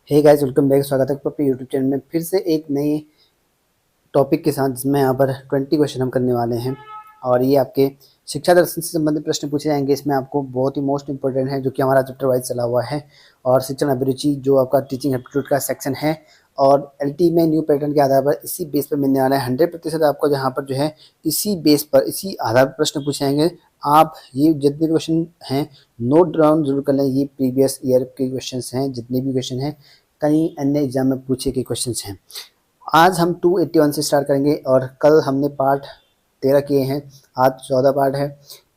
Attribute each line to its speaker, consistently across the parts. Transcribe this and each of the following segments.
Speaker 1: Hey guys, welcome back. स्वागत है आपका अपने यूट्यूब चैनल में फिर से एक नई टॉपिक के साथ, जिसमें यहाँ पर 20 क्वेश्चन हम करने वाले हैं। और ये आपके शिक्षा दर्शन से संबंधित प्रश्न पूछे जाएंगे। इसमें आपको बहुत ही मोस्ट इंपॉर्टेंट है, जो कि हमारा चैप्टर वाइज चला हुआ है। और शिक्षण अभिरुचि जो आपका टीचिंग एप्टीट्यूड का सेक्शन है, और एलटी में न्यू पैटर्न के आधार पर इसी बेस पर मिलने वाला है 100% आपको, जहाँ पर जो है इसी बेस पर इसी आधार पर प्रश्न पूछे जाएंगे। आप ये जितने भी क्वेश्चन हैं नोट डाउन जरूर कर लें। ये प्रीवियस ईयर के क्वेश्चन हैं, जितने भी क्वेश्चन हैं कई अन्य एग्जाम में पूछे गए क्वेश्चन हैं। आज हम 281 से स्टार्ट करेंगे, और कल हमने पार्ट 13 किए हैं। आज 14 पार्ट है।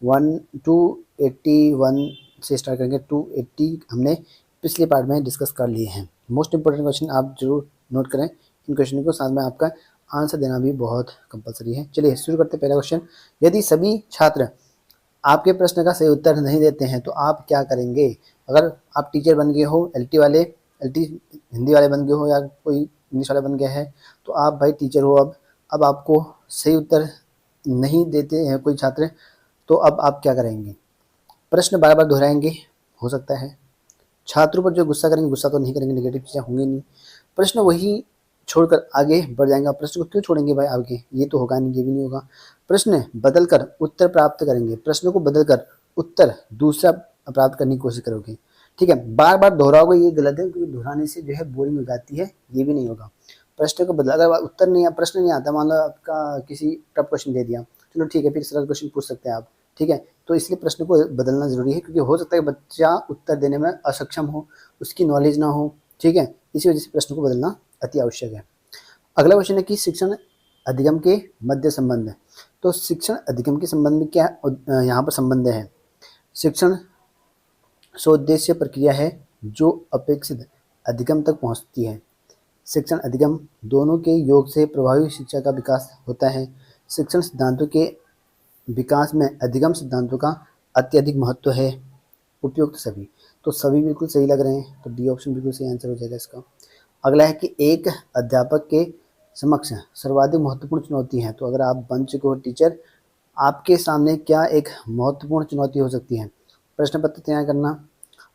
Speaker 1: 281 से स्टार्ट करेंगे। 280 हमने पिछले पार्ट में डिस्कस कर लिए हैं। मोस्ट इंपॉर्टेंट क्वेश्चन आप जरूर नोट करें इन क्वेश्चन को, साथ में आपका आंसर देना भी बहुत कंपलसरी है। चलिए शुरू करते हैं। पहला क्वेश्चन, यदि सभी छात्र आपके प्रश्न का सही उत्तर नहीं देते हैं तो आप क्या करेंगे? अगर आप टीचर बन गए हो, एलटी हिंदी वाले बन गए हो, या कोई इंग्लिश वाला बन गया है, तो आप भाई टीचर हो। अब आपको सही उत्तर नहीं देते हैं कोई छात्र, तो अब आप क्या करेंगे? प्रश्न बार बार दोहराएंगे, हो सकता है छात्रों पर जो गुस्सा करेंगे, गुस्सा तो नहीं करेंगे, नेगेटिव चीज़ें होंगी नहीं। प्रश्न वही छोड़कर आगे बढ़ जाएंगे। आप प्रश्न को क्यों छोड़ेंगे भाई आगे? ये तो होगा नहीं, ये भी नहीं होगा। प्रश्न बदलकर उत्तर प्राप्त करेंगे। प्रश्न को बदलकर उत्तर दूसरा प्राप्त करने की कोशिश करोगे। ठीक है, बार बार दोहराओगे, ये गलत है, क्योंकि दोहराने से जो है बोरिंग हो जाती है। ये भी नहीं होगा। प्रश्न को बदला, अगर उत्तर नहीं, प्रश्न नहीं आता, मान लो आपका किसी टफ क्वेश्चन दे दिया, चलो ठीक है, फिर सरल क्वेश्चन पूछ सकते हैं आप। ठीक है, तो इसलिए प्रश्न को बदलना जरूरी है, क्योंकि हो सकता है बच्चा उत्तर देने में असक्षम हो, उसकी नॉलेज ना हो। ठीक है, इसी वजह से प्रश्न को बदलना अति आवश्यक है। अगला क्वेश्चन है कि शिक्षण अधिगम के मध्य संबंध है। तो शिक्षण अधिगम के संबंध में क्या यहाँ पर संबंध है? शिक्षण सोद्देश्य प्रक्रिया है जो अपेक्षित अधिगम तक पहुँचती है। शिक्षण अधिगम दोनों के योग से प्रभावी शिक्षा का विकास होता है। शिक्षण सिद्धांतों के विकास में अधिगम सिद्धांतों का अत्यधिक महत्व है। उपयुक्त सभी, तो सभी बिल्कुल सही लग रहे हैं, तो डी ऑप्शन बिल्कुल सही आंसर हो जाएगा इसका। अगला है कि एक अध्यापक के समक्ष सर्वाधिक महत्वपूर्ण चुनौती है। तो अगर आप बन चुके हो टीचर, आपके सामने क्या एक महत्वपूर्ण चुनौती हो सकती है? प्रश्न पत्र तैयार करना।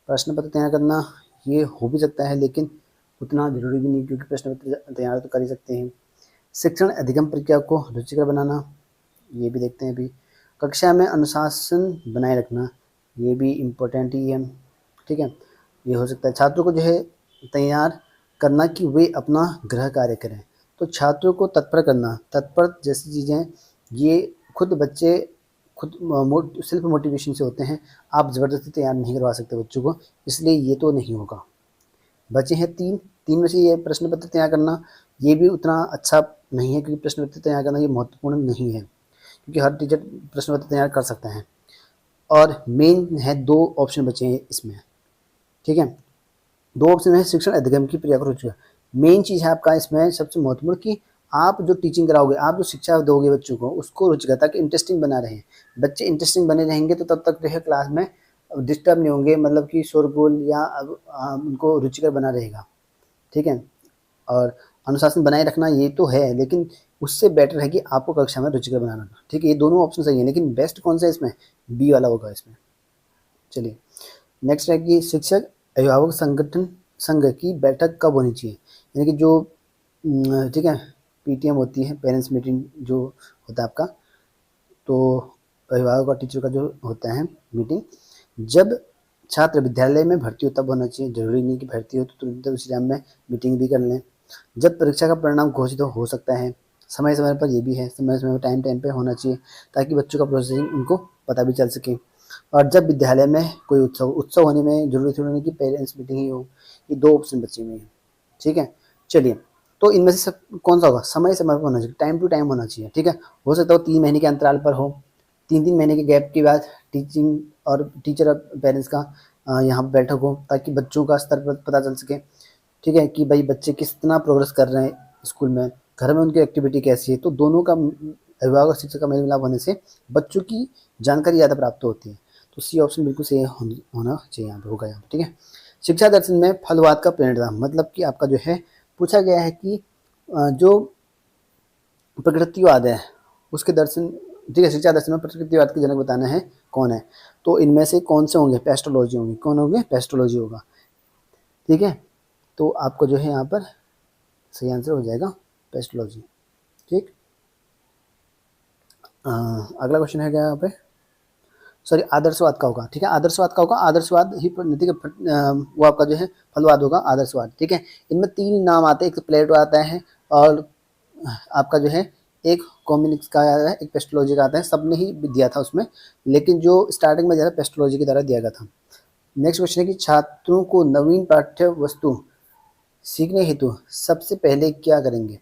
Speaker 1: प्रश्न पत्र तैयार करना ये हो भी सकता है, लेकिन उतना जरूरी भी नहीं, क्योंकि प्रश्न पत्र तैयार तो कर ही सकते हैं। शिक्षण अधिगम प्रक्रिया को रुचिकर बनाना, ये भी देखते हैं अभी। कक्षा में अनुशासन बनाए रखना, ये भी इम्पोर्टेंट ही है। ठीक है, ये हो सकता है। छात्रों को जो है तैयार करना कि वे अपना गृह कार्य करें। तो छात्रों को तत्पर करना, तत्पर जैसी चीज़ें ये खुद बच्चे खुद सेल्फ मोटिवेशन से होते हैं। आप ज़बरदस्ती तैयार नहीं करवा सकते बच्चों को, इसलिए ये तो नहीं होगा। बचे हैं तीन में से ये प्रश्न पत्र तैयार करना, ये भी उतना अच्छा नहीं है, क्योंकि प्रश्न पत्र तैयार करना ये महत्वपूर्ण नहीं है, क्योंकि हर टीचर प्रश्न पत्र तैयार कर सकता है। और मेन है 2 ऑप्शन बचे हैं इसमें। ठीक है, 2 ऑप्शन है शिक्षण अधिगम की प्रक्रिया को रुचि। मेन चीज़ है आपका इसमें सबसे महत्वपूर्ण कि आप जो टीचिंग कराओगे, आप जो शिक्षा दोगे बच्चों को, उसको रुचिकर, ताकि इंटरेस्टिंग बना रहे। बच्चे इंटरेस्टिंग बने रहेंगे तो तब तक जो है क्लास में डिस्टर्ब नहीं होंगे, मतलब कि शोरगुल या उनको रुचिकर बना रहेगा। ठीक है, और अनुशासन बनाए रखना ये तो है, लेकिन उससे बेटर है कि आपको कक्षा में रुचिकर बनाना। ठीक है, ये दोनों ऑप्शन सही है, लेकिन बेस्ट कौन सा है इसमें? बी वाला होगा इसमें। चलिए नेक्स्ट है कि शिक्षक अभिभावक संगठन संघ की बैठक कब होनी चाहिए? यानी कि जो ठीक है पीटीएम होती है, पेरेंट्स मीटिंग जो होता है आपका, तो अभिभावक और टीचर का जो होता है मीटिंग, जब छात्र विद्यालय में भर्ती हो तब होना चाहिए। जरूरी नहीं कि भर्ती हो तो तुरंत उसी टाइम में मीटिंग भी कर लें। जब परीक्षा का परिणाम घोषित हो सकता है। समय समय पर, ये भी है, समय समय पर टाइम पे होना चाहिए, ताकि बच्चों का प्रोसेसिंग उनको पता भी चल सके। और जब विद्यालय में कोई उत्सव होने में जरूरी थोड़ी नहीं कि पेरेंट्स मीटिंग ही हो। ये 2 ऑप्शन बचे हुए हैं। ठीक है, चलिए, तो इनमें से सब कौन सा होगा? समय समय पर होना चाहिए, टाइम टू टाइम होना चाहिए। ठीक है, हो सकता है 3 महीने के अंतराल पर हो, 3-3 महीने के गैप के बाद टीचिंग और टीचर और पेरेंट्स का यहाँ पर बैठक हो, ताकि बच्चों का स्तर पर पता चल सके। ठीक है, कि भाई बच्चे कितना प्रोग्रेस कर रहे हैं स्कूल में, घर में उनकी एक्टिविटी कैसी है। तो दोनों का अभिभावक और शिक्षक का मेल मिलाप होने से बच्चों की जानकारी ज़्यादा प्राप्त होती है। तो सी ऑप्शन बिल्कुल सही होना चाहिए, यहाँ पे होगा यहाँ पे। ठीक है, शिक्षा दर्शन में फलवाद का परिणाम, मतलब कि आपका जो है पूछा गया है कि जो प्रकृतिवाद है उसके दर्शन, ठीक है, शिक्षा दर्शन में प्रकृतिवाद के जनक बताना है कौन है। तो इनमें से कौन से होंगे? पेस्ट्रोलॉजी होंगे। कौन होंगे? पेस्ट्रोलॉजी होगा। ठीक है, तो आपको जो है यहाँ पर सही आंसर हो जाएगा पेस्टोलॉजी। ठीक, अगला क्वेश्चन है क्या यहाँ पे, सॉरी आदर्शवाद का होगा। ठीक है, आदर्शवाद का होगा, आदर्शवाद ही ठीक है, वो आपका जो है फलवाद होगा, आदर्शवाद। ठीक है, इनमें 3 नाम आते हैं, एक प्लेटो आता है और आपका जो है एक कॉम्युनिक्स का आता है, एक पेस्टोलॉजी का आता है। सबने ही दिया था उसमें, लेकिन जो स्टार्टिंग में ज़्यादा पेस्टोलॉजी की तरह दिया गया था। नेक्स्ट क्वेश्चन है कि छात्रों को नवीन पाठ्य वस्तु सीखने हेतु सबसे पहले क्या करेंगे।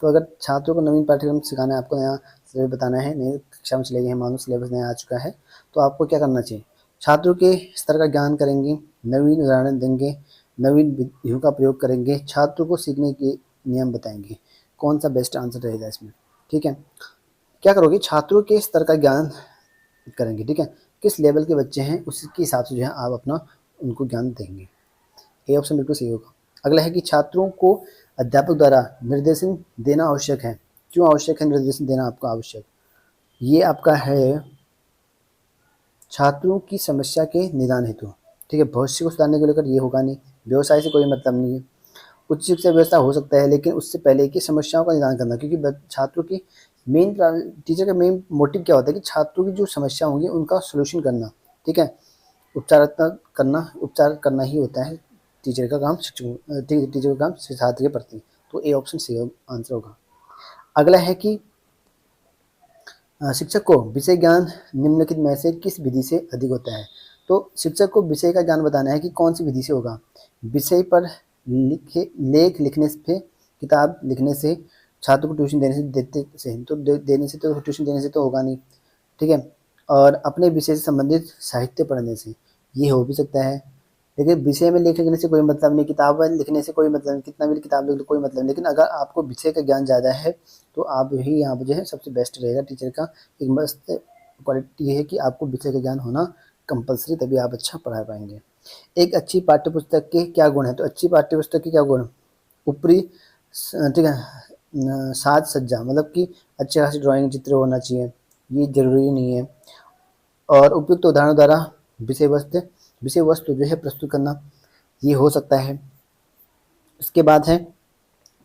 Speaker 1: तो अगर छात्रों को नवीन पाठ्यक्रम सिखाना है, आपको नया सिलेबस बताना है, नई कक्षा में चले गए हैं, मानो सिलेबस नया आ चुका है, तो आपको क्या करना चाहिए, छात्रों के स्तर का ज्ञान करेंगे, नवीन उदाहरण देंगे, नवीन विधियों का प्रयोग करेंगे, छात्रों को सीखने के नियम बताएंगे। कौन सा बेस्ट आंसर रहेगा इसमें। ठीक है, क्या करोगे, छात्रों के स्तर का ज्ञान करेंगे। ठीक है, किस लेवल के बच्चे हैं उसके हिसाब से जो है आप अपना उनको ज्ञान देंगे। ये ऑप्शन बिल्कुल सही होगा। अगला है कि छात्रों को अध्यापक द्वारा निर्देशन देना आवश्यक है। क्यों आवश्यक है निर्देशन देना आपको आवश्यक, ये आपका है छात्रों की समस्या के निदान हेतु। ठीक है, भविष्य को सुधारने को लेकर ये होगा नहीं, व्यवसाय से कोई मतलब नहीं है। उच्च शिक्षा व्यवस्था हो सकता है, लेकिन उससे पहले की समस्याओं का निदान करना, क्योंकि छात्रों की मेन टीचर का मेन मोटिव क्या होता है कि छात्रों की जो समस्या होंगी उनका सोल्यूशन करना। ठीक है, उपचार करना ही होता है टीचर का काम, टीचर का काम छात्र के प्रति। तो ए ऑप्शन सही आंसर होगा। अगला है कि शिक्षक को विषय ज्ञान निम्नलिखित में से किस विधि से अधिक होता है। तो शिक्षक को विषय का ज्ञान बताना है कि कौन सी विधि से होगा। विषय पर लेख लिखने से, किताब लिखने से, छात्र को ट्यूशन देने से तो ट्यूशन देने से तो होगा नहीं। ठीक है, और अपने विषय से संबंधित साहित्य पढ़ने से ये हो भी सकता है, लेकिन विषय में लेख लिखने से कोई मतलब नहीं, किताब लिखने से कोई मतलब नहीं, कितना भी किताब लिख लो कोई मतलब नहीं। लेकिन अगर आपको विषय का ज्ञान ज़्यादा है तो आप ही यहाँ पर जो है सबसे बेस्ट रहेगा। टीचर का एक मस्त क्वालिटी है कि आपको विषय का ज्ञान होना कंपलसरी, तभी आप अच्छा पढ़ा पाएंगे। एक अच्छी पाठ्यपुस्तक के क्या गुण है। तो अच्छी पाठ्यपुस्तक के क्या गुण, ऊपरी ठीक है साज सज्जा, मतलब कि अच्छे खासी ड्राइंग चित्र होना चाहिए, ये जरूरी नहीं है। और उपयुक्त उदाहरण द्वारा विषय वस्तु जो है प्रस्तुत करना, ये हो सकता है। इसके बाद है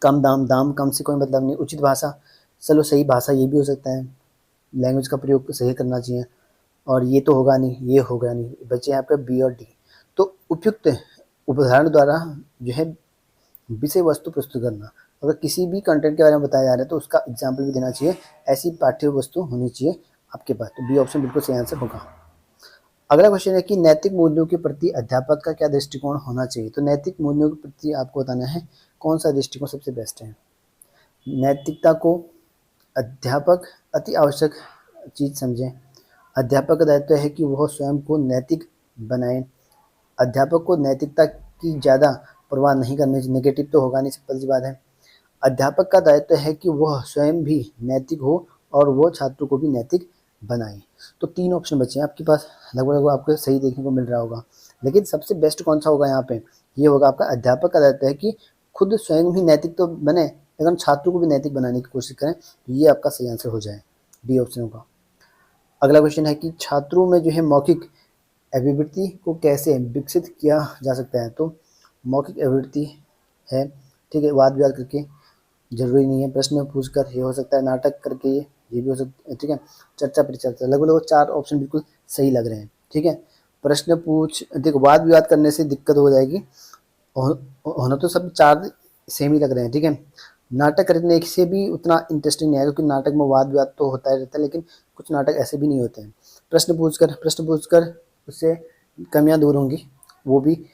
Speaker 1: कम दाम, दाम कम से कोई मतलब नहीं। उचित भाषा, चलो सही भाषा, ये भी हो सकता है, लैंग्वेज का प्रयोग सही करना चाहिए। और ये तो होगा नहीं, ये होगा नहीं, बचे हैं आपका बी और डी। तो उपयुक्त उदाहरण द्वारा जो है विषय वस्तु प्रस्तुत करना, अगर किसी भी कंटेंट के बारे में बताया जा रहा है तो उसका एग्जाम्पल भी देना चाहिए, ऐसी पाठ्य वस्तु होनी चाहिए आपके पास। तो बी ऑप्शन बिल्कुल सही आंसर होगा। अगला क्वेश्चन है कि नैतिक मूल्यों के प्रति अध्यापक का क्या दृष्टिकोण होना चाहिए। तो नैतिक मूल्यों के प्रति आपको बताना है कौन सा दृष्टिकोण सबसे बेस्ट है। नैतिकता को अध्यापक अति आवश्यक चीज़ समझें। अध्यापक का दायित्व है कि वह स्वयं को नैतिक बनाए। अध्यापक को नैतिकता की ज़्यादा परवाह नहीं करनी चाहिए, नेगेटिव तो होगा नहीं, सिंपल सी बात है। अध्यापक का दायित्व है कि वह स्वयं भी नैतिक हो और वो छात्रों को भी नैतिक बनाए। तो 3 ऑप्शन बचे हैं आपके पास, लगभग आपको सही देखने को मिल रहा होगा। लेकिन सबसे बेस्ट कौन सा होगा यहाँ पे, ये होगा आपका अध्यापक का दायित्व है कि खुद स्वयं भी नैतिक तो बने, लेकिन छात्रों को भी नैतिक बनाने की कोशिश करें। तो ये आपका सही आंसर हो जाए, डी ऑप्शन होगा। अगला क्वेश्चन है कि छात्रों में जो है मौखिक अभिवृत्ति को कैसे विकसित किया जा सकता है। तो मौखिक अभिवृत्ति है, ठीक है, वाद विवाद करके, जरूरी नहीं है, प्रश्न पूछकर ये हो सकता है, नाटक करके ये भी हो सकता है। ठीक है, चर्चा परिचर्चा, लगभग 4 ऑप्शन बिल्कुल सही लग रहे हैं। ठीक है, प्रश्न पूछ, देखो वाद विवाद करने से दिक्कत हो जाएगी, होना तो सब 4 सेम ही लग रहे हैं। ठीक है, नाटक करने से भी उतना इंटरेस्टिंग नहीं आएगा, क्योंकि नाटक में वाद विवाद तो होता ही रहता है, लेकिन कुछ नाटक ऐसे भी नहीं होते हैं। प्रश्न पूछकर उससे कमियां दूर होंगी, वो भी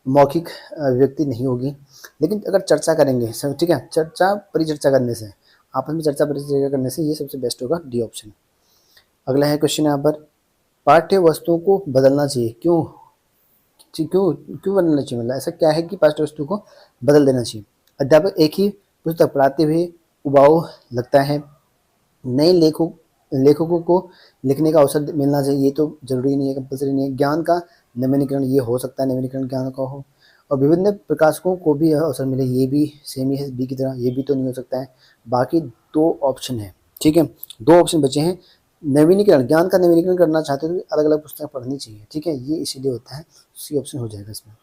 Speaker 1: मौखिक व्यक्ति नहीं होगी। लेकिन अगर चर्चा करेंगे, ठीक है, परिचर्चा करने से, आपस में चर्चा परिचर्चा करने से, ये सबसे बेस्ट होगा, डी ऑप्शन। अगला है क्वेश्चन यहाँ पर, पाठ्य वस्तुओं को बदलना चाहिए, क्यों क्यों बदलना चाहिए, मतलब ऐसा क्या है कि पाठ्य वस्तु को बदल देना चाहिए। अध्यापक एक ही पुस्तक पढ़ाते हुए उबाऊ लगता है, नए लेखकों को लिखने का अवसर मिलना चाहिए, ये तो जरूरी नहीं है, कंपलसरी नहीं है। ज्ञान का नवीनीकरण, ये हो सकता है नवीनीकरण ज्ञान का हो, और विभिन्न प्रकाशकों को भी अवसर मिले, ये भी सेम ही है बी की तरह, ये भी तो नहीं हो सकता है। बाकी 2 ऑप्शन है। ठीक है, 2 ऑप्शन बचे हैं। नवीनीकरण, ज्ञान का नवीनीकरण करना चाहते हो तो अलग अलग पुस्तक पढ़नी चाहिए। ठीक है, ये इसीलिए होता है, सी ऑप्शन हो जाएगा इसमें।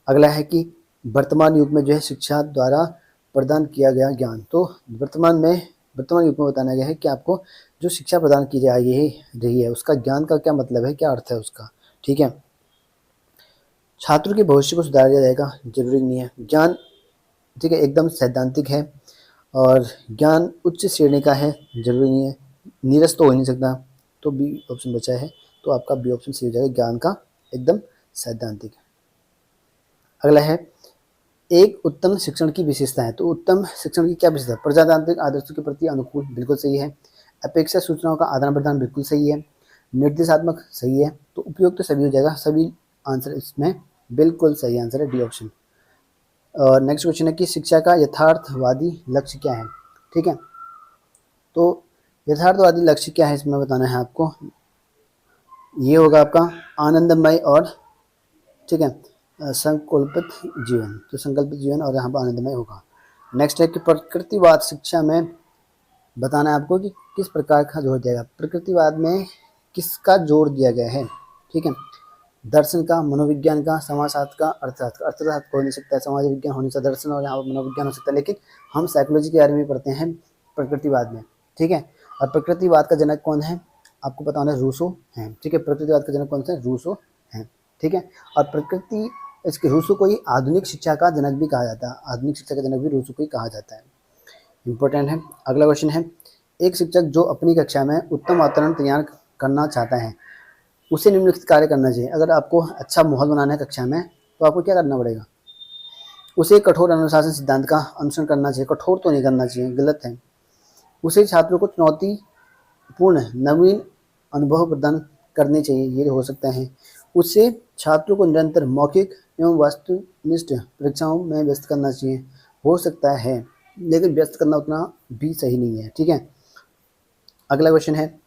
Speaker 1: अगला है कि वर्तमान युग में जो है शिक्षा द्वारा प्रदान किया गया ज्ञान। तो वर्तमान युग में बताया गया है कि आपको जो शिक्षा प्रदान की जा रही है उसका ज्ञान का क्या मतलब है, क्या अर्थ है उसका। ठीक है, छात्रों के भविष्य को सुधार दिया जाएगा, जरूरी नहीं है। ज्ञान, ठीक है, एकदम सैद्धांतिक है और ज्ञान उच्च श्रेणी का है, जरूरी नहीं है। नीरस तो हो ही नहीं सकता, तो बी ऑप्शन बचा है, तो आपका बी ऑप्शन सही हो जाएगा, ज्ञान का एकदम सैद्धांतिक। अगला है एक उत्तम शिक्षण की विशेषता है। तो उत्तम शिक्षण की क्या विशेषता है? प्रजातांत्रिक आदर्शों के प्रति अनुकूल, बिल्कुल सही है। अपेक्षा सूचनाओं का आदान प्रदान, बिल्कुल सही है। निर्देशात्मक, सही है। तो उपयोग तो सभी हो जाएगा, सभी आंसर इसमें बिल्कुल सही आंसर है, डी ऑप्शन। और नेक्स्ट क्वेश्चन है कि शिक्षा का यथार्थवादी लक्ष्य क्या है। ठीक है, तो यथार्थवादी लक्ष्य क्या है इसमें बताना है आपको। ये होगा आपका आनंदमय और, ठीक है, संकल्पित जीवन। तो संकल्पित जीवन और यहाँ पर आनंदमय होगा। नेक्स्ट है कि प्रकृतिवाद शिक्षा में बताना है आपको कि किस प्रकार का जोड़ दिया गया। प्रकृतिवाद में किसका जोड़ दिया गया है? ठीक है, दर्शन का, मनोविज्ञान का, समाजशास्त्र का, अर्थशास्त्र का। अर्थशास्त्र हो नहीं सकता है, समाज विज्ञान हो नहीं सकता, दर्शन और यहाँ पर मनोविज्ञान हो सकता है, लेकिन हम साइकोलॉजी के बारे में पढ़ते हैं प्रकृतिवाद में। ठीक है, और प्रकृतिवाद का जनक कौन है आपको पता होना है, रूसो हैं। ठीक है, प्रकृतिवाद का जनक कौन सा है? रूसो हैं। ठीक है, और प्रकृति, इसके रूसो को ही आधुनिक शिक्षा का जनक भी कहा जाता है, आधुनिक शिक्षा का जनक भी रूसो को ही कहा जाता है। इंपॉर्टेंट है। अगला क्वेश्चन है, एक शिक्षक जो अपनी कक्षा में उत्तम वातावरण तैयार करना चाहता है उसे निम्नलिखित कार्य करना चाहिए। अगर आपको अच्छा माहौल बनाना है कक्षा में तो आपको क्या करना पड़ेगा? उसे कठोर अनुशासन सिद्धांत का अनुसरण करना चाहिए। कठोर तो नहीं करना चाहिए, गलत है। उसे छात्रों को चुनौतीपूर्ण नवीन अनुभव प्रदान करने चाहिए, ये हो सकता है। उससे छात्रों को निरंतर मौखिक एवं वस्तुनिष्ठ परीक्षाओं में व्यस्त करना चाहिए, हो सकता है, लेकिन व्यस्त करना उतना भी सही नहीं है। ठीक है, अगला क्वेश्चन है,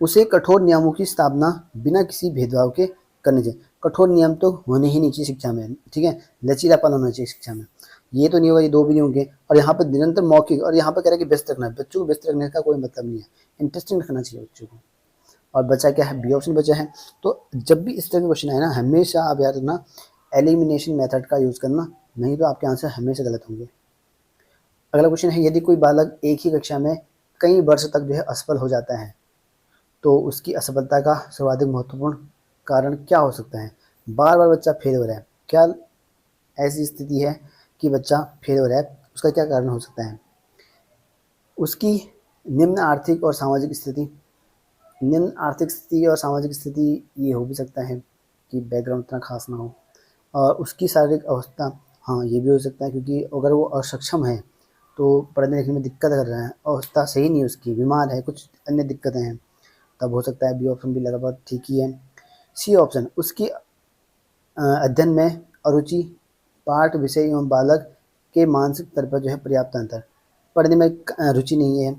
Speaker 1: उसे कठोर नियमों की स्थापना बिना किसी भेदभाव के करनी चाहिए। कठोर नियम तो होने ही नहीं चाहिए शिक्षा में। ठीक है, लचीलापन होना चाहिए शिक्षा में। ये तो नहीं होगा, ये दो भी नहीं होंगे। और यहाँ पर निरंतर मौखिक, और यहाँ पर कह रहा है कि व्यस्त रखना है। बच्चों को व्यस्त रखने का कोई मतलब नहीं है, इंटरेस्टिंग रखना चाहिए बच्चों को। और बचा क्या है? बी ऑप्शन बचा है। तो जब भी इस तरह के क्वेश्चन आए ना, हमेशा आप याद रखना एलिमिनेशन मेथड का यूज़ करना, नहीं तो आपके आंसर हमेशा गलत होंगे। अगला क्वेश्चन है, यदि कोई बालक एक ही कक्षा में कई वर्ष तक जो है असफल हो जाता है तो उसकी असफलता का सर्वाधिक महत्वपूर्ण कारण क्या हो सकता है? बार बार बच्चा फेल हो रहा है, क्या ऐसी स्थिति है कि बच्चा फेल हो रहा है, उसका क्या कारण हो सकता है? उसकी निम्न आर्थिक और सामाजिक स्थिति। निम्न आर्थिक स्थिति और सामाजिक स्थिति ये हो भी सकता है कि बैकग्राउंड इतना खास ना हो। और उसकी शारीरिक अवस्था, हाँ ये भी हो सकता है, क्योंकि अगर वो अक्षम है तो पढ़ने लिखने में दिक्कत कर रहा है, अवस्था सही नहीं है उसकी, बीमार है, कुछ अन्य दिक्कतें हैं, तब हो सकता है। बी ऑप्शन भी लगभग ठीक ही है। सी ऑप्शन, उसकी अध्ययन में अरुचि, पाठ विषय एवं बालक के मानसिक स्तर पर जो है पर्याप्त अंतर। पढ़ने में रुचि नहीं है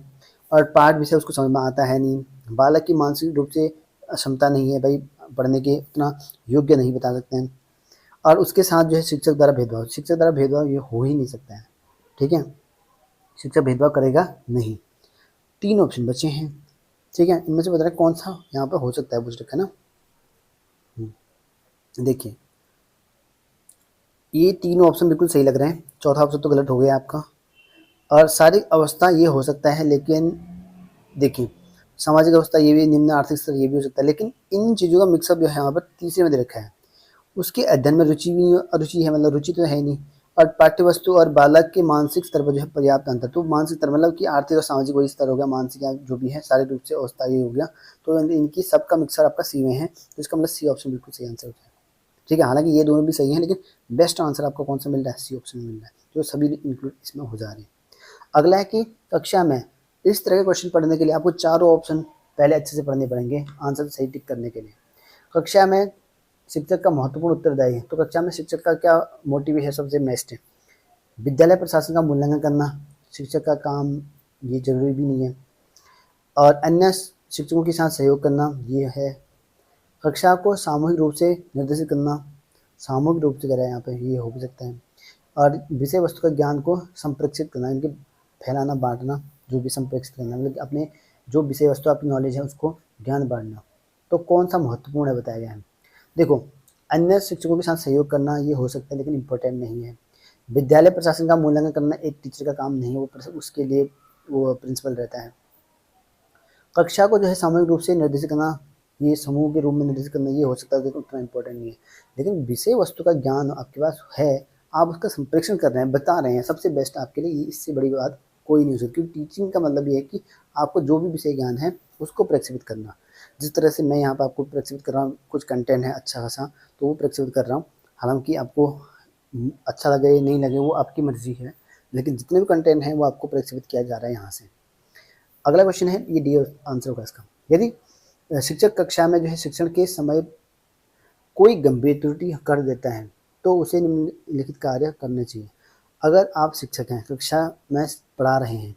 Speaker 1: और पाठ विषय उसको समझ में आता है नहीं, बालक की मानसिक रूप से क्षमता नहीं है, भाई पढ़ने के उतना योग्य नहीं बता सकते हैं। और उसके साथ जो है शिक्षक द्वारा भेदभाव, शिक्षक द्वारा भेदभाव ये हो ही नहीं सकता है। ठीक है, शिक्षक भेदभाव करेगा नहीं। तीन ऑप्शन बचे हैं। ठीक है, इनमें से बता रहे कौन सा यहाँ पर हो सकता है पूछ रखा है ना। देखिए, ये तीनों ऑप्शन बिल्कुल सही लग रहे हैं, चौथा ऑप्शन तो गलत हो गया आपका। और शारीरिक अवस्था ये हो सकता है, लेकिन देखिए सामाजिक अवस्था ये भी, निम्न आर्थिक स्तर ये भी हो सकता है, लेकिन इन चीज़ों का मिक्सअप जो है यहाँ पर तीसरे में दे रखा है। उसके अध्ययन में रुचि भी, अरुचि है, मतलब रुचि तो है नहीं। और पाठ्य वस्तु और बालक के मानसिक स्तर पर जो है पर्याप्त अंतर। तो मानसिक स्तर मतलब कि आर्थिक और सामाजिक वही स्तर हो गया, मानसिक या जो भी है शारीरिक रूप से अवस्था ये हो गया। तो इनकी सबका मिक्सर आपका सी में है, तो इसका मतलब सी ऑप्शन बिल्कुल सही आंसर हो जाएगा। ठीक है, हालांकि ये दोनों भी सही हैं, लेकिन बेस्ट आंसर आपको कौन सा मिल रहा है? सी ऑप्शन मिल रहा है, जो सभी इंक्लूड इसमें हो जा रहे हैं। अगला है कि कक्षा में इस तरह के क्वेश्चन पढ़ने के लिए आपको चारों ऑप्शन पहले अच्छे से पढ़ने पड़ेंगे आंसर सही टिक करने के लिए। कक्षा में शिक्षक का महत्वपूर्ण उत्तरदायी है। तो कक्षा में शिक्षक का क्या मोटिव है? सबसे बेस्ट है विद्यालय प्रशासन का मूल्यांकन करना, शिक्षक का काम ये जरूरी भी नहीं है। और अन्य शिक्षकों के साथ सहयोग करना ये है। कक्षा को सामूहिक रूप से निर्देशित करना, सामूहिक रूप से कह रहा है यहाँ पे, ये हो भी सकता है। और विषय वस्तु का ज्ञान को संप्रेक्षित करना, इनके फैलाना बांटना, जो भी संप्रेक्षित करना मतलब अपने जो विषय वस्तु आपकी नॉलेज है उसको ज्ञान बांटना। तो कौन सा महत्वपूर्ण है बताया गया है। देखो, अन्य शिक्षकों के साथ सहयोग करना ये हो सकता है, लेकिन इम्पोर्टेंट नहीं है। विद्यालय प्रशासन का मूल्यांकन करना एक टीचर का काम नहीं है, वो उसके लिए वो प्रिंसिपल रहता है। कक्षा को जो है सामूहिक रूप से निर्देशित करना, ये समूह के रूप में निर्देशित करना ये हो सकता है, लेकिन उतना इम्पोर्टेंट नहीं है। लेकिन विषय वस्तु का ज्ञान आपके पास है, आप उसका संप्रेषण कर रहे हैं, बता रहे हैं, सबसे बेस्ट आपके लिए इससे बड़ी बात कोई नहीं हो सकती। क्योंकि टीचिंग का मतलब ये है कि आपको जो भी विषय ज्ञान है उसको प्रक्षेपित करना। जिस तरह से मैं यहाँ पर आपको प्रक्षेपित कर रहा हूँ, कुछ कंटेंट है अच्छा खासा तो वो प्रक्षेपित कर रहा हूँ। हालांकि आपको अच्छा लगे नहीं लगे वो आपकी मर्जी है, लेकिन जितने भी कंटेंट हैं वो आपको प्रक्षेपित किया जा रहा है यहाँ से। अगला क्वेश्चन है, ये डी आंसर होगा इसका। यदि शिक्षक कक्षा में जो है शिक्षण के समय कोई गंभीर त्रुटि कर देता है तो उसे निम्नलिखित कार्य करने चाहिए। अगर आप शिक्षक हैं, कक्षा में पढ़ा रहे हैं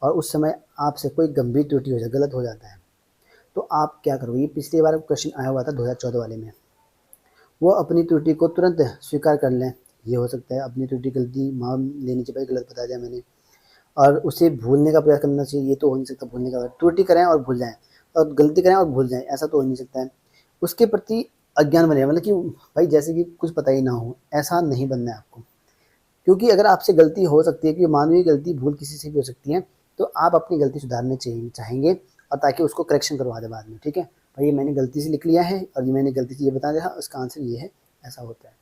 Speaker 1: और उस समय आपसे कोई गंभीर त्रुटि हो जाए, गलत हो जाता है, तो आप क्या करोगे? ये पिछली बार क्वेश्चन आया हुआ था 2014 वाले में। वो अपनी त्रुटि को तुरंत स्वीकार कर लें, ये हो सकता है अपनी त्रुटि गलती मान लेनी चाहिए, गलत बता दिया मैंने, और उसे भूलने का प्रयास करना चाहिए। ये तो हो नहीं सकता भूलने का, त्रुटि करें और भूल जाएं, और गलती करें और भूल जाएं, ऐसा तो हो नहीं सकता है। उसके प्रति अज्ञान बने, मतलब कि भाई जैसे कि कुछ पता ही ना हो, ऐसा नहीं बनना है आपको। क्योंकि अगर आपसे गलती हो सकती है, कि मानवीय गलती भूल किसी से भी हो सकती है, तो आप अपनी गलती सुधारने चाहेंगे, और ताकि उसको करेक्शन करवा दे बाद में। ठीक है भाई, ये मैंने गलती से लिख लिया है और ये मैंने गलती से ये बता दिया, उसका आंसर ये है, ऐसा होता है।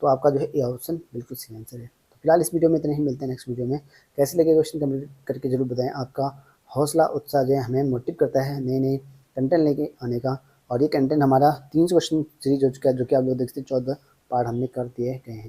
Speaker 1: तो आपका जो है ए ऑप्शन बिल्कुल सही आंसर है। तो फिलहाल इस वीडियो में इतना ही, मिलते हैं नेक्स्ट वीडियो में। कैसे लगे क्वेश्चन कंप्लीट करके जरूर बताएं। आपका हौसला उत्साह जो है हमें मोटिव करता है नए नए कंटेंट लेके आने का। और ये कंटेंट हमारा 300 क्वेश्चन सीरीज हो चुका है, जो कि आप लोग देखते हैं 14 पार्ट हमने कर दिए गए हैं।